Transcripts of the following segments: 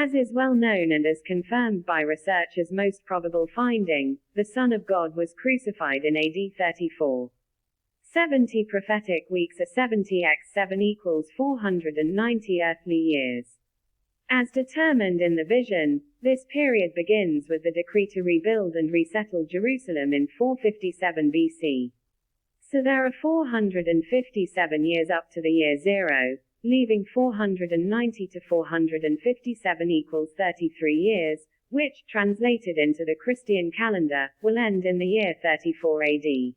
As is well known and as confirmed by research as most probable finding, the Son of God was crucified in AD 34. 70 prophetic weeks are 70 x 7 equals 490 earthly years. As determined in the vision, this period begins with the decree to rebuild and resettle Jerusalem in 457 BC. So there are 457 years up to the year 0, leaving 490 to 457 equals 33 years, which, translated into the Christian calendar, will end in the year 34 AD.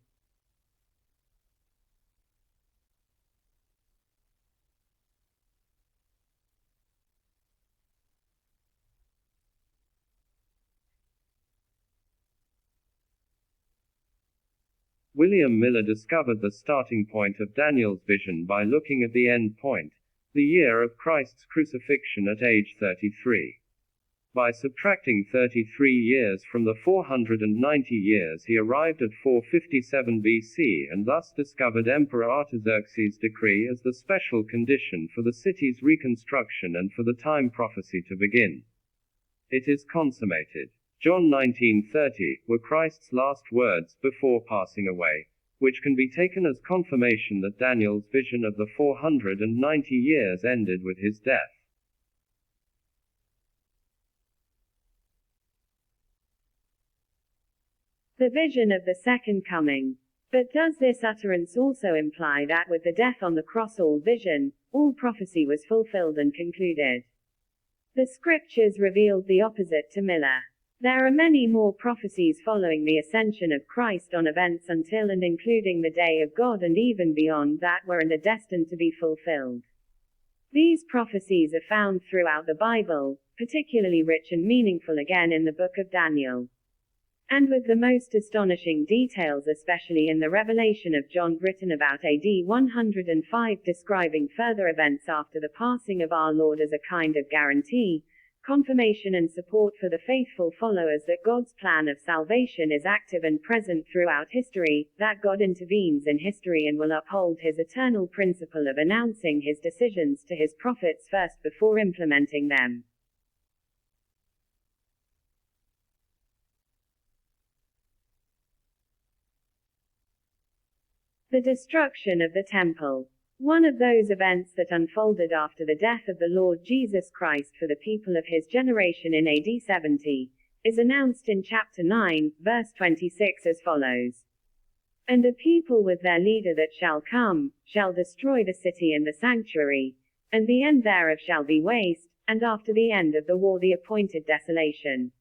William Miller discovered the starting point of Daniel's vision by looking at the end point, the year of Christ's crucifixion at age 33. By subtracting 33 years from the 490 years, he arrived at 457 BC and thus discovered Emperor Artaxerxes' decree as the special condition for the city's reconstruction and for the time prophecy to begin. It is consummated. John 19:30 were Christ's last words before passing away, which can be taken as confirmation that Daniel's vision of the 490 years ended with his death. The vision of the second coming. But does this utterance also imply that with the death on the cross all vision, all prophecy was fulfilled and concluded? The scriptures revealed the opposite to Miller. There are many more prophecies following the ascension of Christ on events until and including the day of God and even beyond that were and are destined to be fulfilled. These prophecies are found throughout the Bible, particularly rich and meaningful again in the book of Daniel. And with the most astonishing details, especially in the revelation of John written about AD 105, describing further events after the passing of our Lord as a kind of guarantee, confirmation and support for the faithful followers that God's plan of salvation is active and present throughout history, that God intervenes in history and will uphold his eternal principle of announcing his decisions to his prophets first before implementing them. The destruction of the temple. One of those events that unfolded after the death of the Lord Jesus Christ for the people of his generation in AD 70, is announced in chapter 9, verse 26 as follows. And a people with their leader that shall come, shall destroy the city and the sanctuary, and the end thereof shall be waste, and after the end of the war the appointed desolation.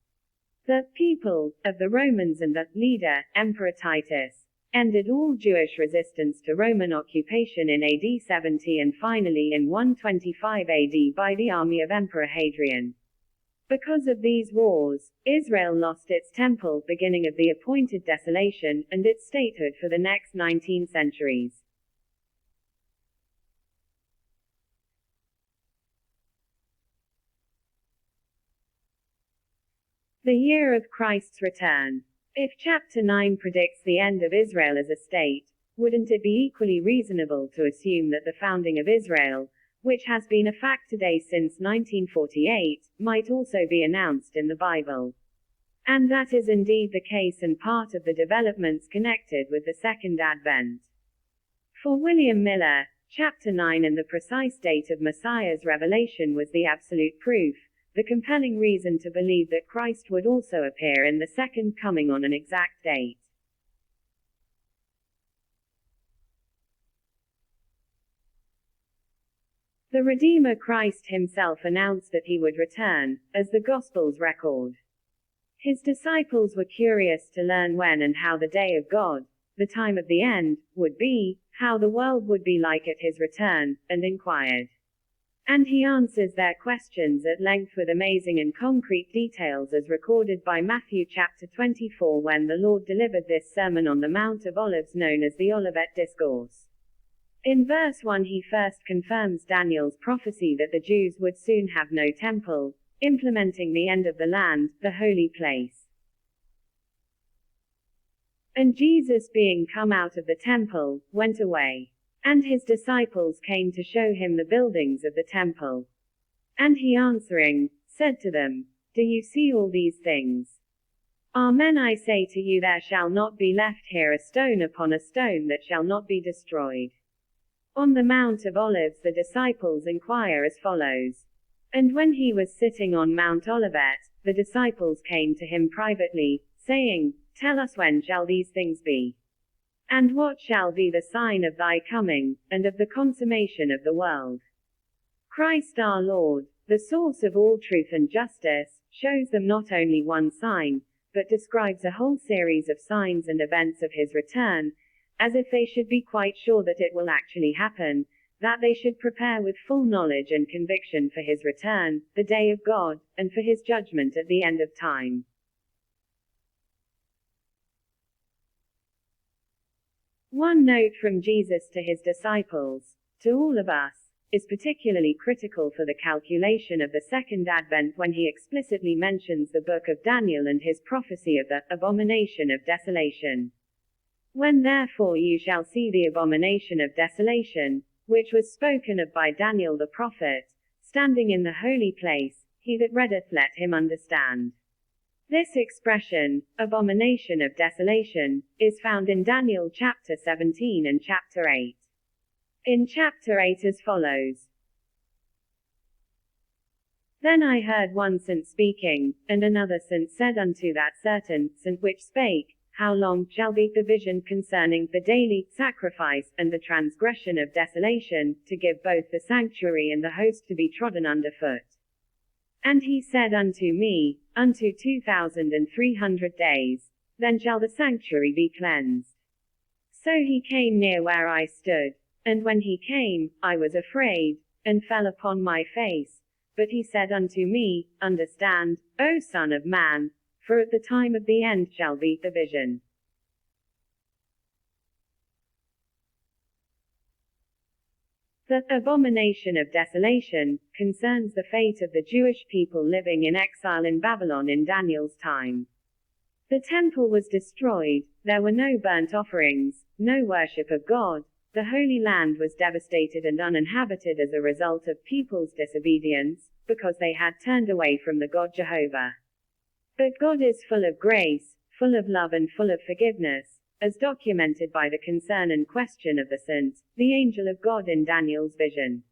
The people of the Romans and the leader, Emperor Titus, ended all Jewish resistance to Roman occupation in AD 70 and finally in 125 AD by the army of Emperor Hadrian. Because of these wars, Israel lost its temple, beginning of the appointed desolation, and its statehood for the next 19 centuries. The year of Christ's return. If chapter 9 predicts the end of Israel as a state, wouldn't it be equally reasonable to assume that the founding of Israel, which has been a fact today since 1948, might also be announced in the Bible? And that is indeed the case and part of the developments connected with the Second Advent. For William Miller, chapter 9 and the precise date of Messiah's revelation was the absolute proof, the compelling reason to believe that Christ would also appear in the second coming on an exact date. The Redeemer Christ himself announced that he would return, as the Gospels record. His disciples were curious to learn when and how the day of God, the time of the end, would be, how the world would be like at his return, and inquired. And he answers their questions at length with amazing and concrete details as recorded by Matthew chapter 24 when the Lord delivered this Sermon on the Mount of Olives known as the Olivet Discourse. In verse 1 he first confirms Daniel's prophecy that the Jews would soon have no temple, implementing the end of the land, the holy place. And Jesus being come out of the temple, went away. And his disciples came to show him the buildings of the temple. And he answering, said to them, Do you see all these things? Amen, I say to you, there shall not be left here a stone upon a stone that shall not be destroyed. On the Mount of Olives the disciples inquire as follows. And when he was sitting on Mount Olivet, the disciples came to him privately, saying, Tell us, when shall these things be? And what shall be the sign of thy coming, and of the consummation of the world? Christ our Lord, the source of all truth and justice, shows them not only one sign, but describes a whole series of signs and events of his return, as if they should be quite sure that it will actually happen, that they should prepare with full knowledge and conviction for his return, the day of God, and for his judgment at the end of time. One note from Jesus to his disciples, to all of us, is particularly critical for the calculation of the second advent when he explicitly mentions the book of Daniel and his prophecy of the abomination of desolation. When therefore you shall see the abomination of desolation, which was spoken of by Daniel the prophet, standing in the holy place, he that readeth let him understand. This expression, abomination of desolation, is found in Daniel chapter 17 and chapter 8. In chapter 8 as follows. Then I heard one saint speaking, and another saint said unto that certain saint which spake, How long shall be the vision concerning the daily sacrifice, and the transgression of desolation, to give both the sanctuary and the host to be trodden under foot? And he said unto me, Unto 2,300 days, then shall the sanctuary be cleansed. So he came near where I stood, and when he came, I was afraid, and fell upon my face. But he said unto me, Understand, O Son of Man, for at the time of the end shall be the vision. The abomination of desolation concerns the fate of the Jewish people living in exile in Babylon in Daniel's time. The temple was destroyed, there were no burnt offerings, no worship of God, the Holy Land was devastated and uninhabited as a result of people's disobedience, because they had turned away from the God Jehovah. But God is full of grace, full of love and full of forgiveness, as documented by the concern and question of the saint, the angel of God in Daniel's vision.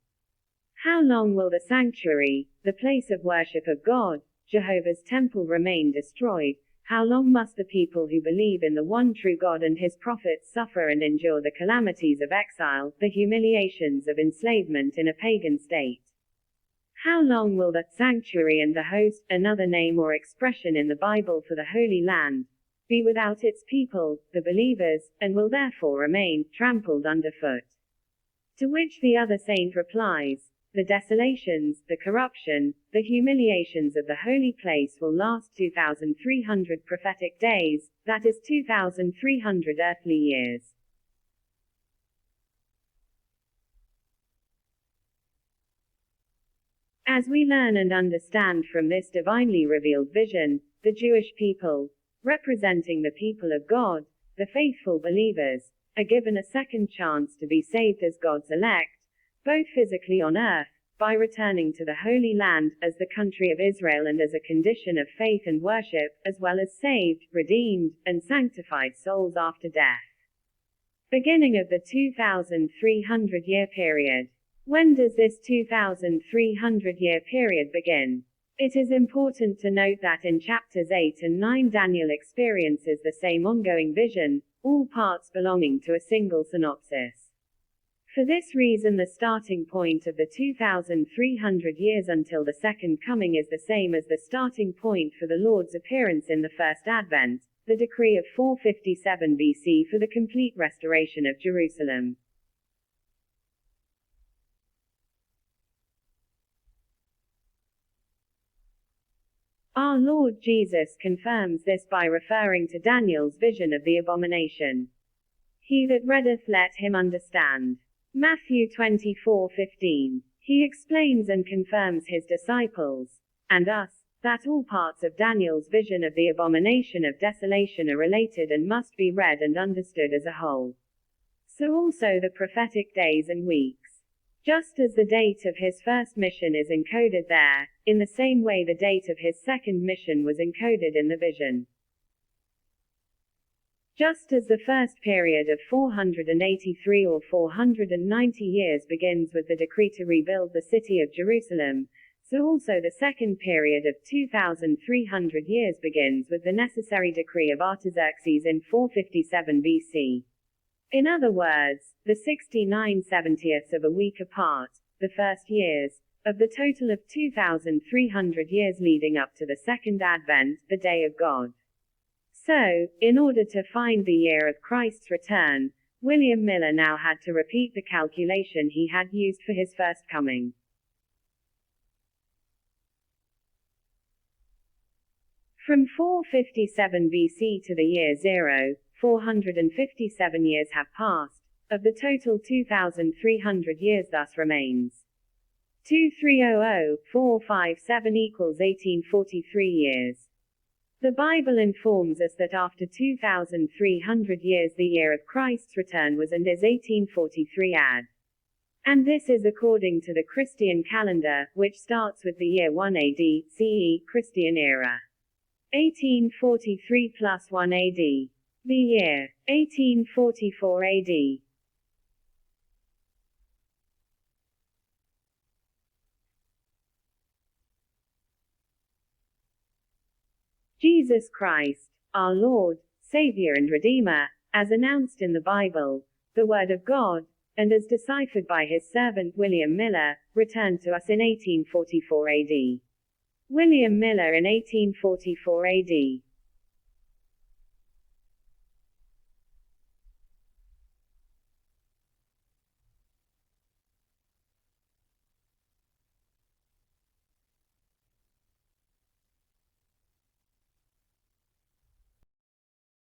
How long will the sanctuary, the place of worship of God, Jehovah's temple, remain destroyed? How long must the people who believe in the one true God and his prophets suffer and endure the calamities of exile, the humiliations of enslavement in a pagan state? How long will the sanctuary and the host, another name or expression in the Bible for the Holy Land, be without its people, the believers, and will therefore remain trampled underfoot? To which the other saint replies, The desolations, the corruption, the humiliations of the holy place will last 2,300 prophetic days, that is 2,300 earthly years. As we learn and understand from this divinely revealed vision, the Jewish people, representing the people of God, the faithful believers, are given a second chance to be saved as God's elect, both physically on earth, by returning to the Holy Land, as the country of Israel and as a condition of faith and worship, as well as saved, redeemed, and sanctified souls after death. Beginning of the 2,300-year period. When does this 2,300-year period begin? It is important to note that in chapters 8 and 9 Daniel experiences the same ongoing vision, all parts belonging to a single synopsis. For this reason the starting point of the 2,300 years until the second coming is the same as the starting point for the Lord's appearance in the first advent, the decree of 457 BC for the complete restoration of Jerusalem. Our Lord Jesus confirms this by referring to Daniel's vision of the abomination. He that readeth let him understand. Matthew 24:15. He explains and confirms his disciples, and us, that all parts of Daniel's vision of the abomination of desolation are related and must be read and understood as a whole. So also the prophetic days and weeks. Just as the date of his first mission is encoded there, in the same way the date of his second mission was encoded in the vision. Just as the first period of 483 or 490 years begins with the decree to rebuild the city of Jerusalem, so also the second period of 2,300 years begins with the necessary decree of Artaxerxes in 457 BC. In other words, the 69/70ths of a week apart, the first years, of the total of 2,300 years leading up to the second advent, the day of God. So, in order to find the year of Christ's return, William Miller now had to repeat the calculation he had used for his first coming. From 457 BC to the year 0, 457 years have passed. Of the total 2,300 years thus remains. 2300,457 equals 1843 years. The Bible informs us that after 2,300 years the year of Christ's return was and is 1843 AD. And this is according to the Christian calendar, which starts with the year 1 AD, CE, Christian era. 1843 plus 1 AD. The year, 1844 AD. Jesus Christ, our Lord, Savior and Redeemer, as announced in the Bible, the Word of God, and as deciphered by his servant William Miller, returned to us in 1844 AD. William Miller in 1844 AD.